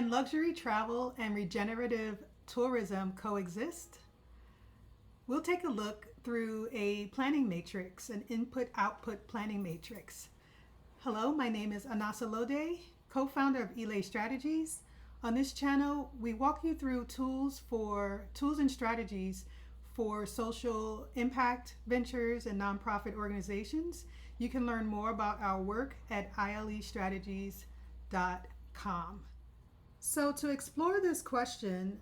Can luxury travel and regenerative tourism coexist? We'll take a look through a planning matrix, an input-output planning matrix. Hello, my name is Anasa Laude, co-founder of ILE Strategies. On this channel, we walk you through tools and strategies for social impact ventures and nonprofit organizations. You can learn more about our work at ILEstrategies.com. So to explore this question,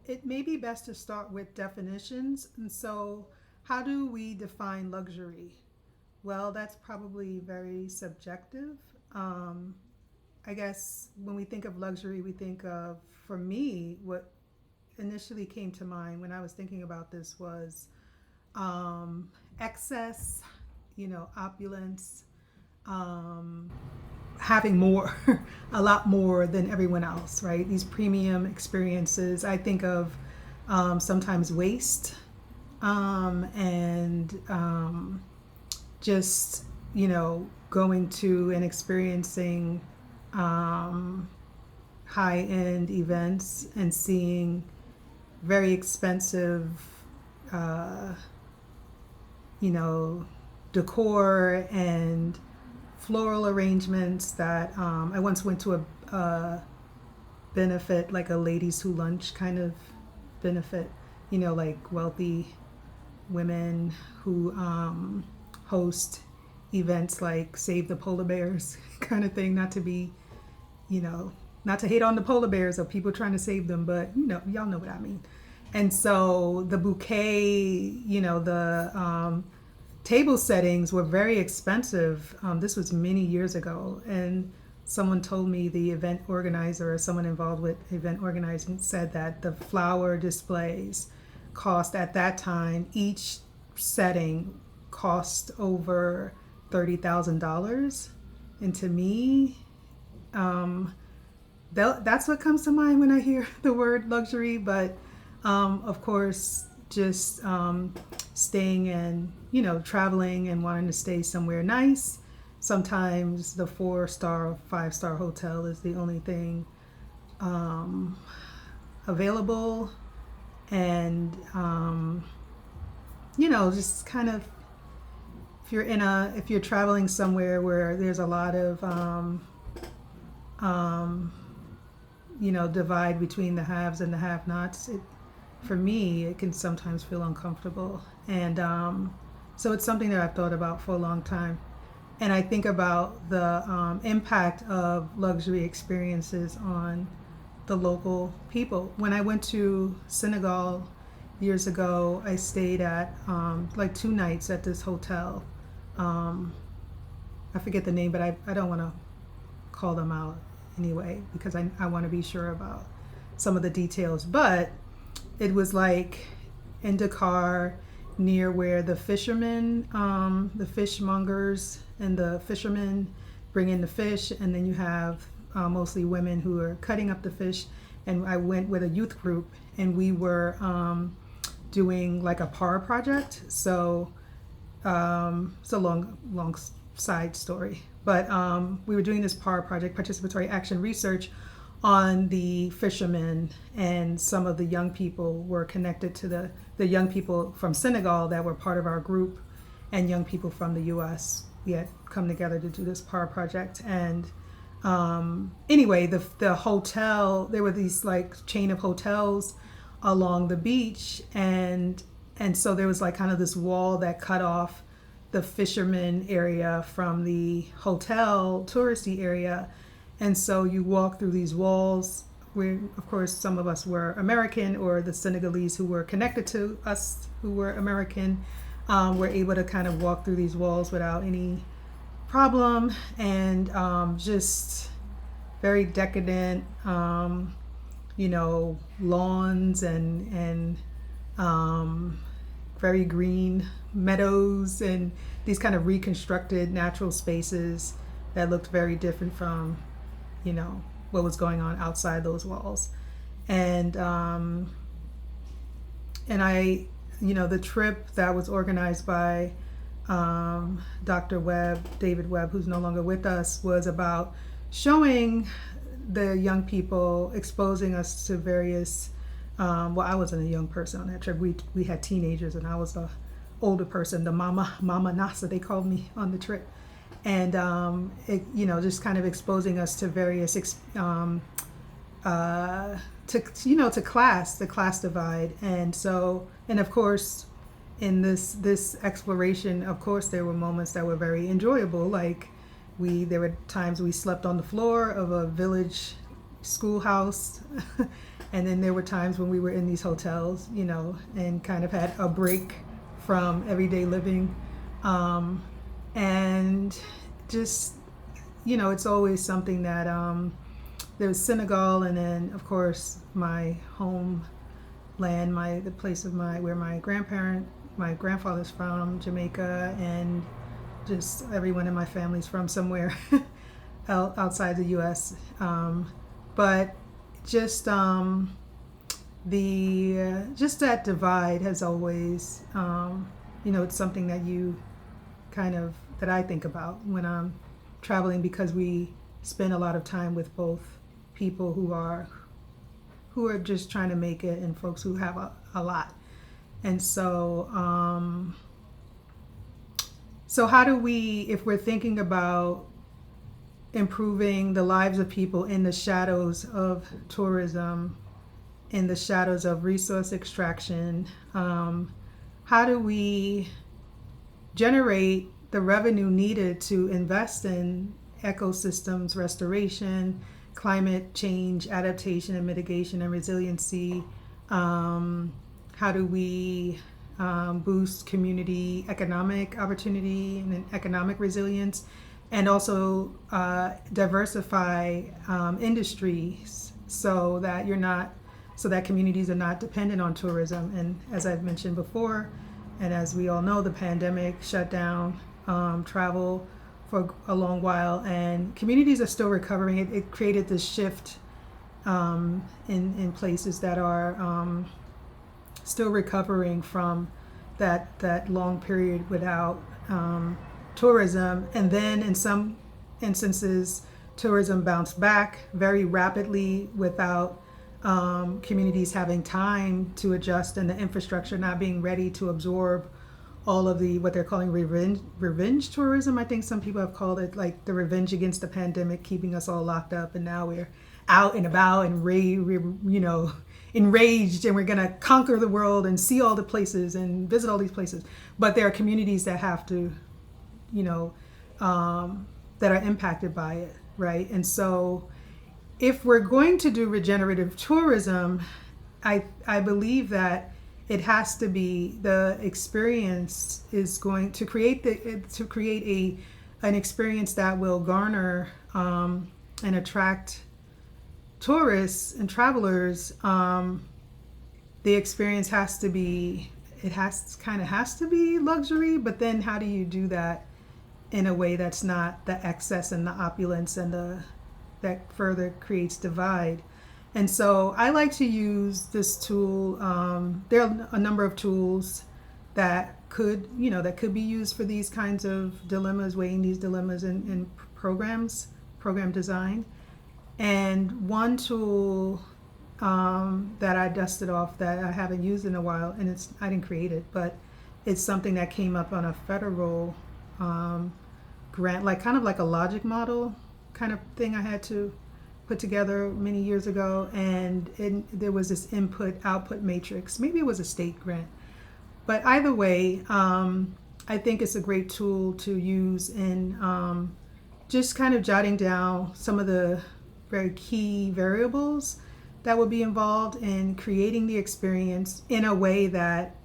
it may be best to start with definitions. And so how do we define luxury? Well, that's probably very subjective. I guess when we think of luxury, we think of, for me, what initially came to mind when I was thinking about this was excess, opulence, having more, a lot more than everyone else, right? These premium experiences. I think of sometimes waste and just, going to and experiencing high-end events and seeing very expensive, decor and floral arrangements that I once went to a benefit, like a ladies who lunch kind of benefit, like wealthy women who host events like Save the Polar Bears kind of thing, not to be, not to hate on the polar bears or people trying to save them, but y'all know what I mean. And so the bouquet, the table settings were very expensive. This was many years ago, and someone told me, the event organizer or someone involved with event organizing said that the flower displays cost at that time, each setting cost over $30,000. And to me, that's what comes to mind when I hear the word luxury. But of course, just staying and traveling and wanting to stay somewhere nice. Sometimes the 4-star or 5-star hotel is the only thing available, and just kind of, if you're traveling somewhere where there's a lot of divide between the haves and the have-nots, for me, it can sometimes feel uncomfortable. And so it's something that I've thought about for a long time. And I think about the impact of luxury experiences on the local people. When I went to Senegal years ago, I stayed at 2 nights at this hotel. I forget the name, but I don't want to call them out anyway, because I want to be sure about some of the details. But it was like in Dakar, near where the fishermen, the fishmongers and the fishermen bring in the fish, and then you have mostly women who are cutting up the fish. And I went with a youth group, and we were doing like a PAR project. So it's a long side story, but we were doing this PAR project, participatory action research, on the fishermen, and some of the young people were connected to the young people from Senegal that were part of our group, and young people from the US. We had come together to do this PAR project. And anyway, the hotel, there were these like chain of hotels along the beach, and so there was like kind of this wall that cut off the fisherman area from the hotel touristy area. And so you walk through these walls where, of course, some of us were American, or the Senegalese who were connected to us who were American were able to kind of walk through these walls without any problem. And just very decadent, lawns and very green meadows, and these kind of reconstructed natural spaces that looked very different from what was going on outside those walls. And I, the trip that was organized by Dr. Webb, David Webb, who's no longer with us, was about showing the young people, exposing us to various. Well, I wasn't a young person on that trip. We had teenagers, and I was the older person, the Mama Nasa, they called me on the trip, and it, just kind of exposing us to various to class, the class divide. And so, and of course, in this exploration, of course, there were moments that were very enjoyable. Like there were times we slept on the floor of a village schoolhouse, and then there were times when we were in these hotels, and kind of had a break from everyday living, and just, it's always something that there's Senegal, and then of course my homeland, the place of where my grandfather's from, Jamaica, and just everyone in my family's from somewhere outside the U.S. But just just that divide has always, it's something that that I think about when I'm traveling, because we spend a lot of time with both people who are just trying to make it and folks who have a lot. And so, so how do we, if we're thinking about improving the lives of people in the shadows of tourism, in the shadows of resource extraction, how do we generate the revenue needed to invest in ecosystems restoration, climate change adaptation and mitigation and resiliency? How do we boost community economic opportunity and economic resilience, and also diversify industries so that communities are not dependent on tourism? And as I've mentioned before, and as we all know, the pandemic shut down travel for a long while, and communities are still recovering. It created this shift in places that are still recovering from that long period without tourism. And then in some instances, tourism bounced back very rapidly without communities having time to adjust, and the infrastructure not being ready to absorb all of what they're calling revenge tourism. I think some people have called it like the revenge against the pandemic, keeping us all locked up, and now we're out and about and enraged, and we're going to conquer the world and see all the places and visit all these places. But there are communities that have to, that are impacted by it, right? And so if we're going to do regenerative tourism, I believe that it has to be, the experience is going to create an experience that will garner and attract tourists and travelers. The experience has to be luxury, but then how do you do that in a way that's not the excess and the opulence and that further creates divide? And so I like to use this tool. There are a number of tools that could be used for these kinds of dilemmas, weighing these dilemmas in program design. And one tool that I dusted off that I haven't used in a while, and I didn't create it, but it's something that came up on a federal grant, kind of like a logic model kind of thing I had to put together many years ago. And there was this input-output matrix. Maybe it was a state grant. But either way, I think it's a great tool to use in just kind of jotting down some of the very key variables that would be involved in creating the experience in a way that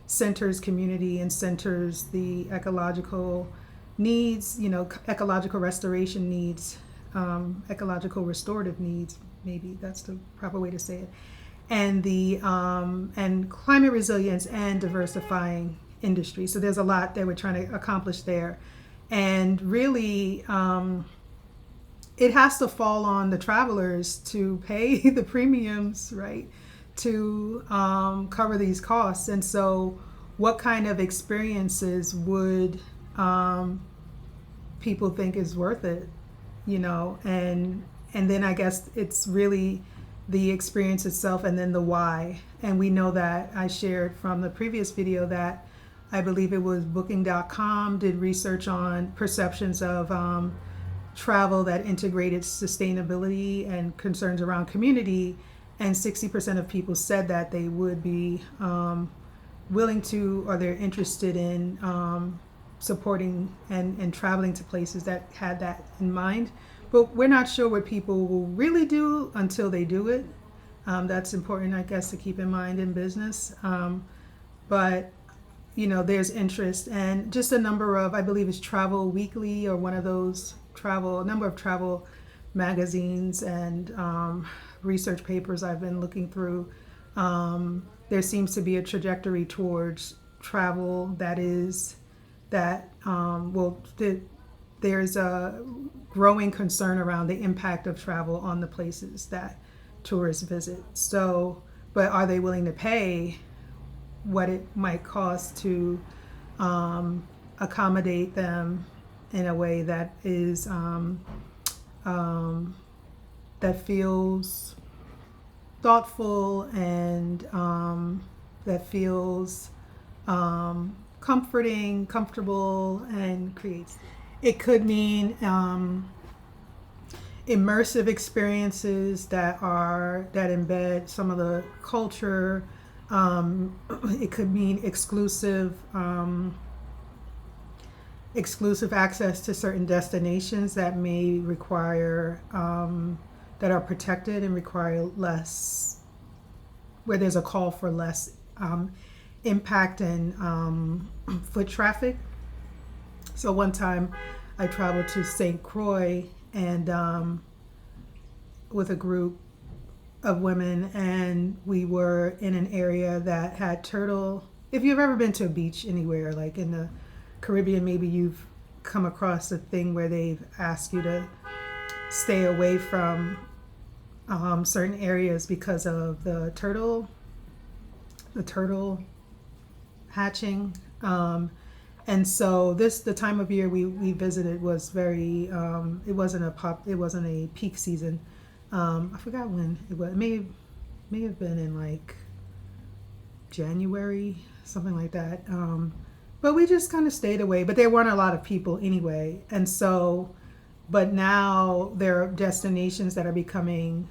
centers community and centers the ecological needs, ecological restoration needs, ecological restorative needs, maybe that's the proper way to say it, and the and climate resilience and diversifying industry. So there's a lot that we're trying to accomplish there, and really it has to fall on the travelers to pay the premiums, right, to cover these costs. And so what kind of experiences would people think is worth it, and and then I guess it's really the experience itself and then the why. And we know that I shared from the previous video that I believe it was booking.com did research on perceptions of travel that integrated sustainability and concerns around community, and 60% of people said that they would be willing to, or they're interested in supporting and traveling to places that had that in mind. But we're not sure what people will really do until they do it. That's important, I guess, to keep in mind in business. But there's interest, and just a number of, I believe it's Travel Weekly or one of those a number of travel magazines and research papers I've been looking through. There seems to be a trajectory towards travel there's a growing concern around the impact of travel on the places that tourists visit. So, but are they willing to pay what it might cost to accommodate them in a way that is that feels thoughtful and that feels comforting, comfortable, and creates. It could mean immersive experiences that embed some of the culture. It could mean exclusive access to certain destinations that may require that are protected and require less, where there's a call for less impact and foot traffic. So one time I traveled to St. Croix and with a group of women, and we were in an area that had turtle. If you've ever been to a beach anywhere, like in the Caribbean, maybe you've come across a thing where they've asked you to stay away from certain areas because of the turtle hatching. And so the time of year we visited was very it wasn't a peak season. I forgot when it was. It may have been in like January, something like that. But we just kind of stayed away. But there weren't a lot of people anyway, and so. But now there are destinations that are becoming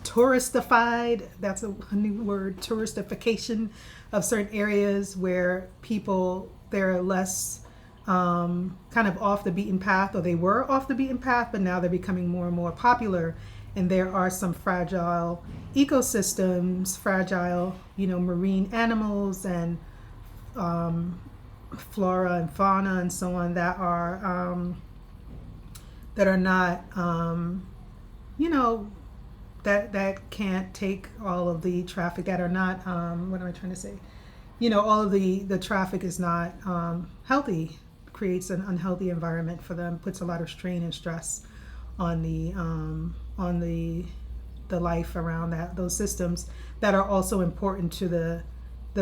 touristified. That's a new word, touristification of certain areas where they're less kind of off the beaten path, or they were off the beaten path, but now they're becoming more and more popular. And there are some fragile ecosystems, marine animals and flora and fauna and so on that are not, that can't take all of the traffic, that are not, what am I trying to say? All of the traffic is not healthy, creates an unhealthy environment for them, puts a lot of strain and stress on the life around those systems that are also important to the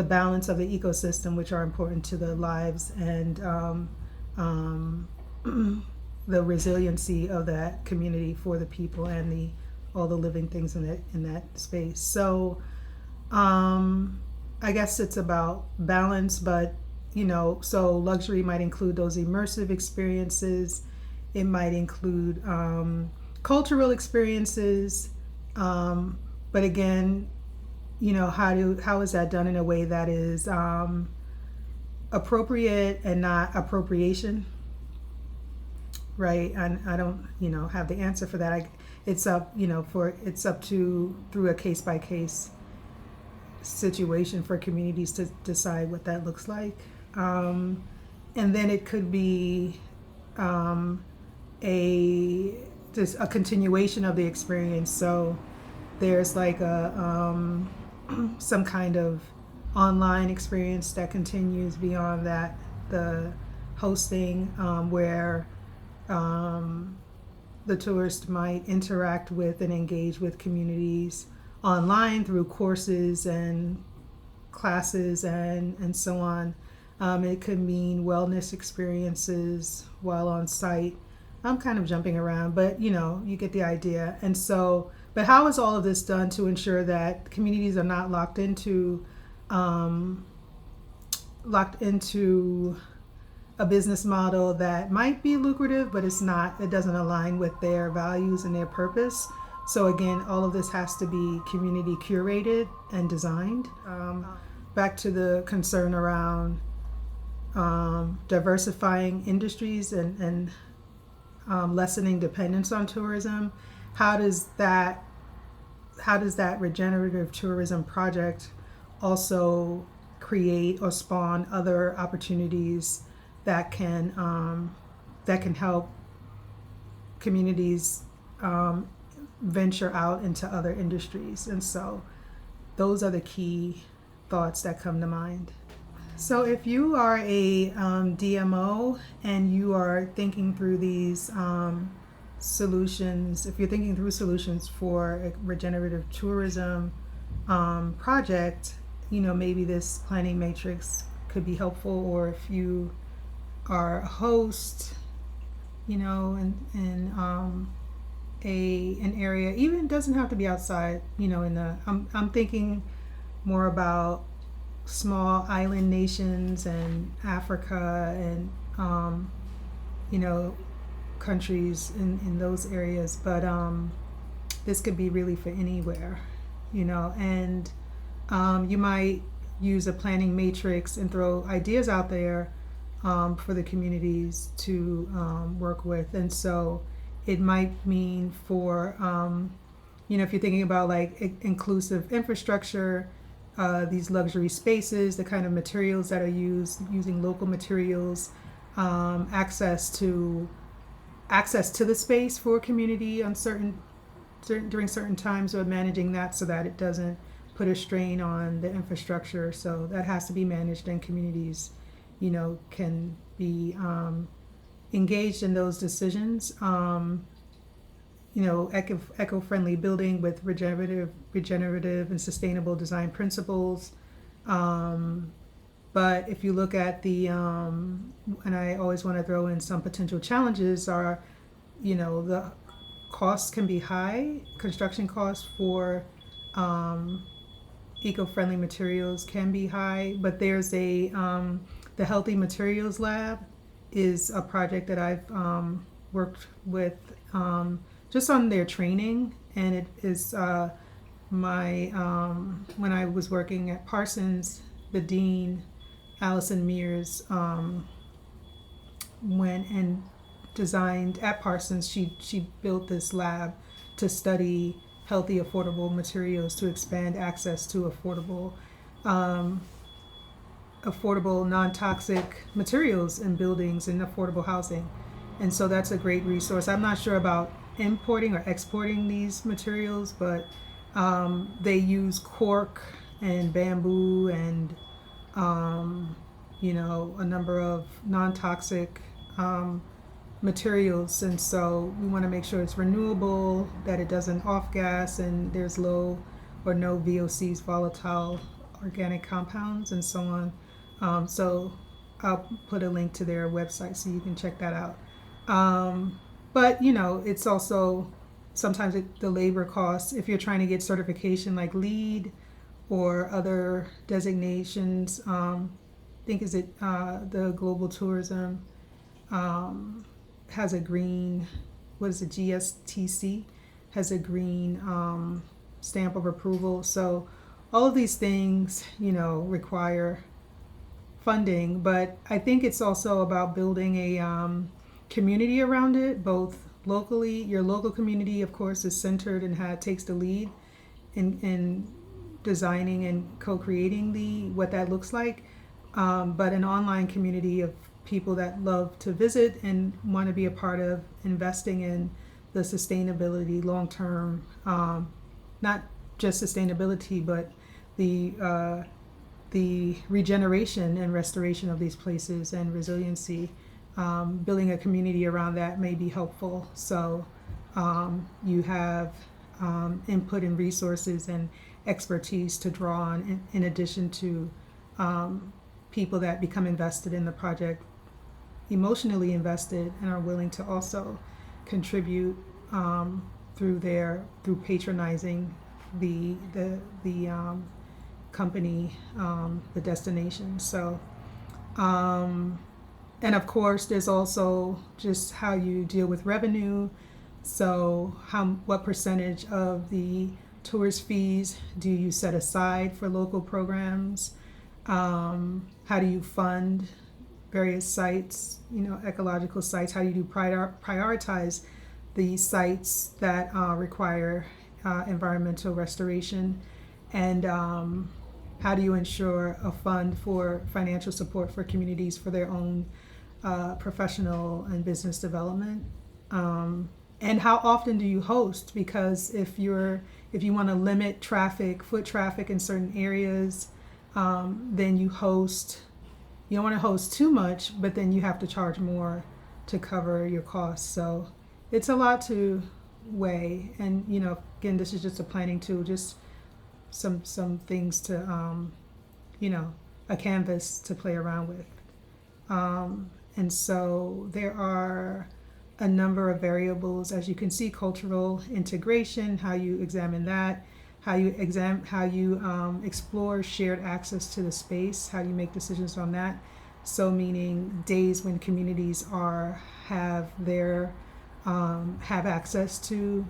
balance of the ecosystem, which are important to the lives and the resiliency of that community for the people and all the living things in that space. So I guess it's about balance, but so luxury might include those immersive experiences. It might include cultural experiences, but again, how is that done in a way that is appropriate and not appropriation? Right, and I don't, have the answer for that. It's up, through a case by case situation for communities to decide what that looks like, and then it could be just a continuation of the experience. So there's like some kind of online experience that continues beyond that, the hosting, where the tourist might interact with and engage with communities online through courses and classes and so on. It could mean wellness experiences while on site. I'm kind of jumping around, but you get the idea. And so, but how is all of this done to ensure that communities are not um, locked into a business model that might be lucrative, but it's not, it doesn't align with their values and their purpose. So again, all of this has to be community curated and designed. Back to the concern around diversifying industries and lessening dependence on tourism. How does that regenerative tourism project also create or spawn other opportunities that can help communities venture out into other industries? And so those are the key thoughts that come to mind. So if you are a DMO and you are thinking through these solutions, if you're thinking through solutions for a regenerative tourism project, maybe this planning matrix could be helpful. Or if you are a host, in an area, even doesn't have to be outside, I'm thinking more about small island nations and Africa and countries in those areas, but this could be really for anywhere, and you might use a planning matrix and throw ideas out there for the communities to work with. And so it might mean for if you're thinking about like inclusive infrastructure, these luxury spaces, the kind of materials that are used, using local materials, access to the space for community on during certain times, or managing that so that it doesn't put a strain on the infrastructure. So that has to be managed, and communities, can be engaged in those decisions. Eco-friendly building with regenerative and sustainable design principles. But if you look at and I always want to throw in some potential challenges are, the costs can be high. Construction costs for eco-friendly materials can be high, but there's the Healthy Materials Lab is a project that I've worked with just on their training, and it is when I was working at Parsons, the dean, Allison Mears, went and designed at Parsons. She built this lab to study healthy, affordable materials to expand access to affordable, non-toxic materials in buildings and affordable housing. And so that's a great resource. I'm not sure about importing or exporting these materials, but they use cork and bamboo and a number of non-toxic materials. And so we want to make sure it's renewable, that it doesn't off-gas, and there's low or no VOCs, volatile organic compounds, and so on. So I'll put a link to their website so you can check that out. But it's also sometimes the labor costs. If you're trying to get certification like LEED or other designations, I think the Global Tourism has a green, GSTC has a green stamp of approval. So all of these things, require funding, but I think it's also about building a community around it, both locally. Your local community, of course, is centered and takes the lead in designing and co-creating what that looks like. But an online community of people that love to visit and want to be a part of investing in the sustainability long-term, not just sustainability, but the regeneration and restoration of these places and resiliency. Building a community around that may be helpful. So you have input and resources and expertise to draw on, in addition to people that become invested in the project emotionally invested and are willing to also contribute through patronizing the company, the destination. So, and of course, there's also just how you deal with revenue. So, what percentage of the tourist fees do you set aside for local programs? How do you fund various sites, ecological sites? How do you prioritize the sites that require environmental restoration? And how do you ensure a fund for financial support for communities for their own professional and business development? And how often do you host? Because if you want to limit foot traffic in certain areas, then you host. You don't want to host too much, but then you have to charge more to cover your costs. So it's a lot to weigh. And again, this is just a planning tool, just some things to a canvas to play around with. And so there are a number of variables, as you can see: cultural integration, how you examine that, how you explore shared access to the space, how you make decisions on that. So meaning days when communities have access to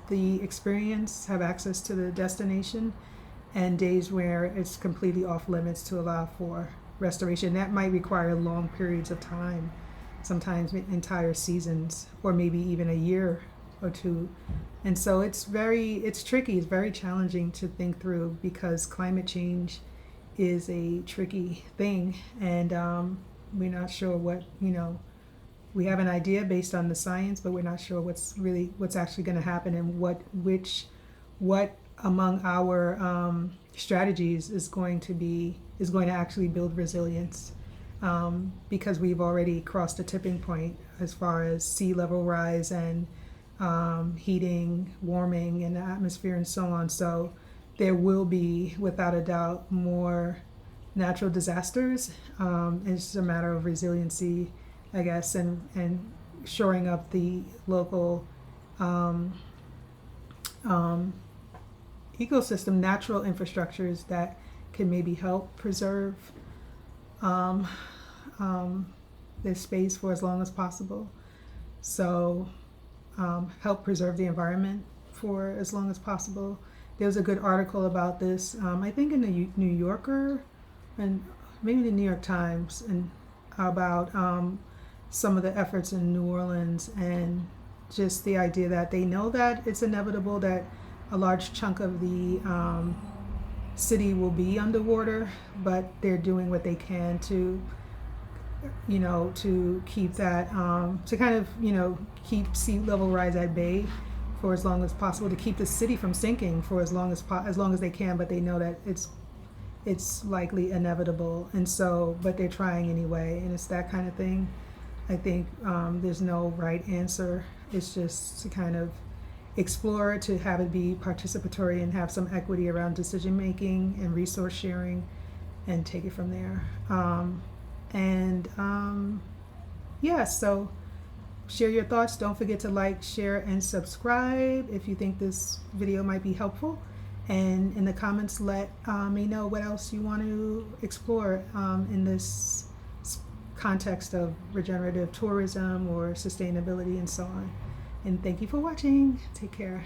the experience, have access to the destination, and days where it's completely off limits to allow for restoration. That might require long periods of time, sometimes entire seasons, or maybe even a year or two. And so it's tricky, it's very challenging to think through, because climate change is a tricky thing, and we're not sure what, we have an idea based on the science, but we're not sure what's actually going to happen, and what among our strategies is going to actually build resilience, because we've already crossed a tipping point as far as sea level rise and heating, warming in the atmosphere, and so on. So there will be, without a doubt, more natural disasters. It's just a matter of resiliency, I guess, and shoring up the local ecosystem, natural infrastructures that can maybe help preserve their space for as long as possible. So help preserve the environment for as long as possible. There was a good article about this, I think in the New Yorker and maybe the New York Times, and about some of the efforts in New Orleans, and just the idea that they know that it's inevitable that a large chunk of the city will be underwater, but they're doing what they can to keep that, to kind of, keep sea level rise at bay for as long as possible, to keep the city from sinking for as long as they can, but they know that it's likely inevitable, and so, but they're trying anyway, and it's that kind of thing. I think there's no right answer. It's just to kind of explore, to have it be participatory and have some equity around decision making and resource sharing, and take it from there. So share your thoughts. Don't forget to like, share, and subscribe if you think this video might be helpful. And in the comments, let me know what else you want to explore in this context of regenerative tourism or sustainability and so on. And thank you for watching. Take care.